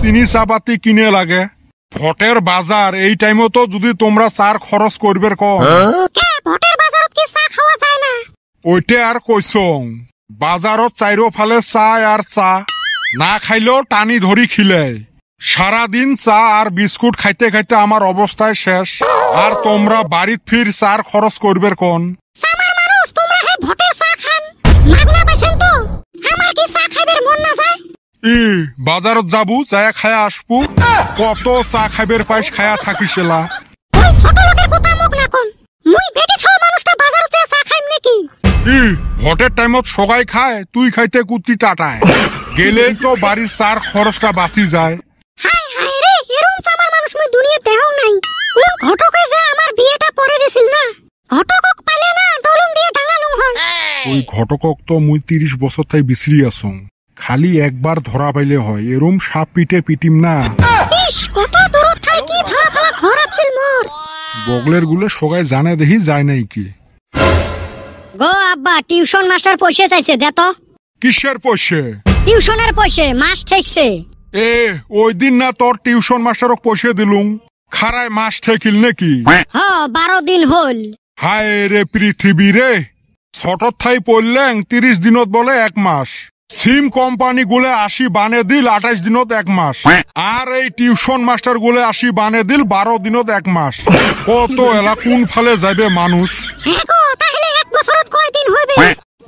চিনি চাপাতি কিনে লাগে ভোটের বাজার এই টাইমে তো যদি তোমরা চার খরচ করবে ভোটের বাজারত কি চা খাওয়া যায় না ওইটা আর কইসং বাজারত চাইরো ফালে চা আর চা না খাইলেও টানি ধরি খিলে সারাদিন চা আর বিস্কুট খাইতে খাইতে আমার অবস্থায় শেষ আর তোমরা বাড়িত ফির চার খরচ করবে কোন সামার মানুষ তোমরা হে ভোটের চা খান মাগনা বেছেন তো আমার কি চা খাইবার মন না যায় বাজারত যাবু যায় খায়া আসবু কত চা খাইবের পাইস খায়া থাকিসেলা ওই ছোট লোকের কথা মুখ না কোন মুই বেটি ছাওয়া মানুষটা বাজারত চা খাইম নাকি ভোটের টাইমত সবাই খায় তুই খাইতে কুত্তি টাটায় গেলেই তো বাড়ির চার খরচটা বাঁচি যায় হাই হাই রে এরকম চামার মানুষ মুই দুনিয়াতে দেখাও নাই কোন ঘটকে যে আমার বিয়েটা পড়ে দিছিল না ঘটকক পালে না ডলম দিয়ে টাঙানো হয় ওই ঘটকক তো মুই 30 বছর তাই বিছরি আসং খালি একবার ধরা পাইলে হয় এরম সাপ পিটে পিটিম না ইস কত দূর থাই কি ভালা ভালা ঘর আছিল মোর বগলের গুলে সবাই জানে দেহি যায় নাই কি গো আব্বা টিউশন মাস্টার পয়সা চাইছে দে তো কিসের পয়সা টিউশনের পয়সা মাস ঠেকছে ওই দিন না তোর টিউশন মাস্টারক পয়সা দিলুম খারায় মাস ঠেকিল নাকি 12 দিন হল হায় রে পৃথিবী রে ছোট থাই পড়লেন 30 দিনত বলে 1 মাস সিম কোম্পানি গুলে 80 বানে দিল 28 দিনত 1 মাস আর এই টিউশন মাস্টার গুলে 80 বানে দিল 12 দিনত 1 মাস কত এলা কোন ফালে যাবে মানুষ তাহলে 1 বছরত কয় দিন হইবে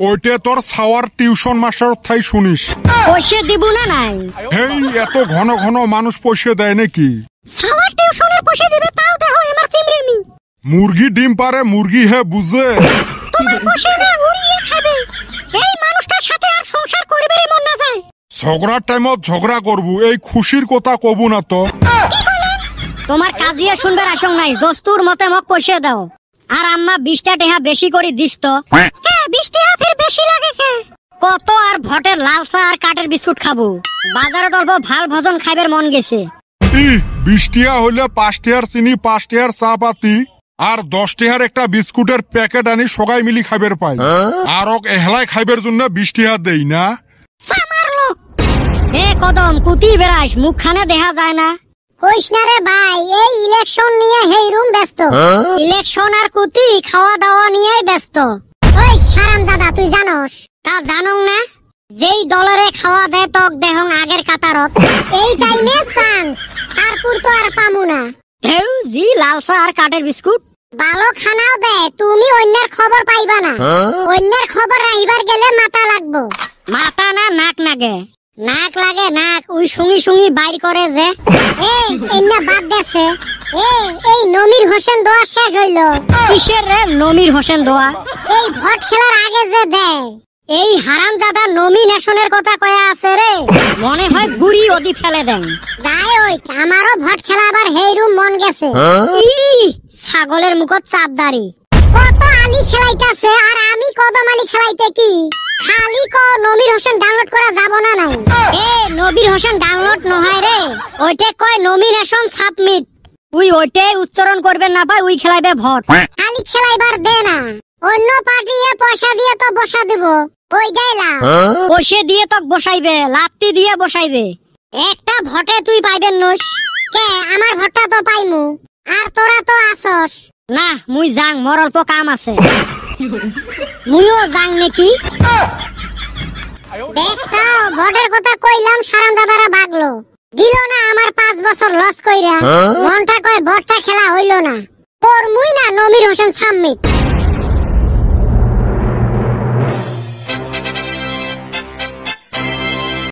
ওইটা তোর সাওয়ার টিউশন মাস্টার থাই শুনিস পয়সা দিব না নাই হেই এত ঘন ঘন মানুষ পয়সা দেয় নাকি সাওয়ার টিউশনের পয়সা দিবে তাও দেখো আমার চিমরেমি মুরগি ডিম পারে মুরগি হে বুঝে তোমার পয়সা না উড়িয়ে খাবে এই মানুষটার সাথে আর সংসার করবে মন না যায় ঝগড়ার টাইমত ঝগড়া করবু এই খুশির কথা কবু না তো তোমার কাজিয়া শুনবার আসং নাই দস্তুর মতে মক পয়সা দাও আর আম্মা 20 টাকা বেশি করে দিস তো 20 টাকা ফের বেশি লাগে কে কত আর ভটের লাল চা আর কাটের বিস্কুট খাবো বাজারে দলব ভাল ভজন খাইবার মন গেছে 20 টাকা হইলে 5 টাকার চিনি 5 টাকার চা পাতি আর 10 টাকার একটা বিস্কুটের প্যাকেট আনি সবাই মিলি খাইবার পাই আর ওক এহলাই খাইবার জন্য 20 টাকা দেই না সামার লোক কদম কুতি বেরাস মুখখানে দেখা যায় না কইস না রে ভাই এই ইলেকশন নিয়ে হেইরুম ব্যস্ত ইলেকশন আর কুতি খাওয়া দাওয়া নিয়ে ব্যস্ত ওই সারাম দাদা তুই জানোস তা জানো না যেই ডলারে খাওয়া দেয় তক দেহং আগের কাতারত এই টাইমে চান্স তারপর তো আর পামু না দেউ জি লাল চা আর কাটের বিস্কুট ভালো খানাও দেয় তুমি অন্যের খবর পাইবা না অন্যের খবর রাইবার গেলে মাথা লাগবো মাথা না নাক নাগে নাক লাগে নাক ওই শুঙি শুঙি বাইর করে যে এন্না বাদ দেছে এই নমির হোসেন দোয়া শেষ হইল কিসের রে নমির হোসেন দোয়া এই ভোট খেলার আগে যে দেয় এই হারামজাদা নমিনেশনের কথা কয়া আছে রে মনে হয় গুড়ি ওদি ফেলে দেন যাই ওই আমারও ভোট খেলাবার হেইরুম মন গেছে ছাগলের মুখত চাপদারি কত আলি খেলাইতাছে আর আমি কদম আলি খেলাইতে কি খালি ক নবীর হোসেন ডাউনলোড করা যাব না নাই নবীর হোসেন ডাউনলোড নহয় রে ওইটা কয় নমিনেশন সাবমিট ওইটাই উচ্চারণ করবে না পাই ওই খেলাইবে ভোট খালি খেলাইবার দে না অন্য পার্টি পয়সা দিয়ে তো বসা দেব ওইটাই লাভ পয়সা দিয়ে তো বসাইবে লাত্তি দিয়ে বসাইবে একটা ভোটে তুই পাইবেন নস কে আমার ভোটটা তো পাইমু আর তোরা তো আসস না মুই যাং মোর অল্প কাম আছে মুইও যাং নাকি দেখছো ভোটের কথা কইলাম সারাম দাদারা ভাগলো দিল না আমার 5 বছর লস কইরা মনটা কয় ভোটটা খেলা হইল না তোর মুই না নমির হোসেন সাবমিট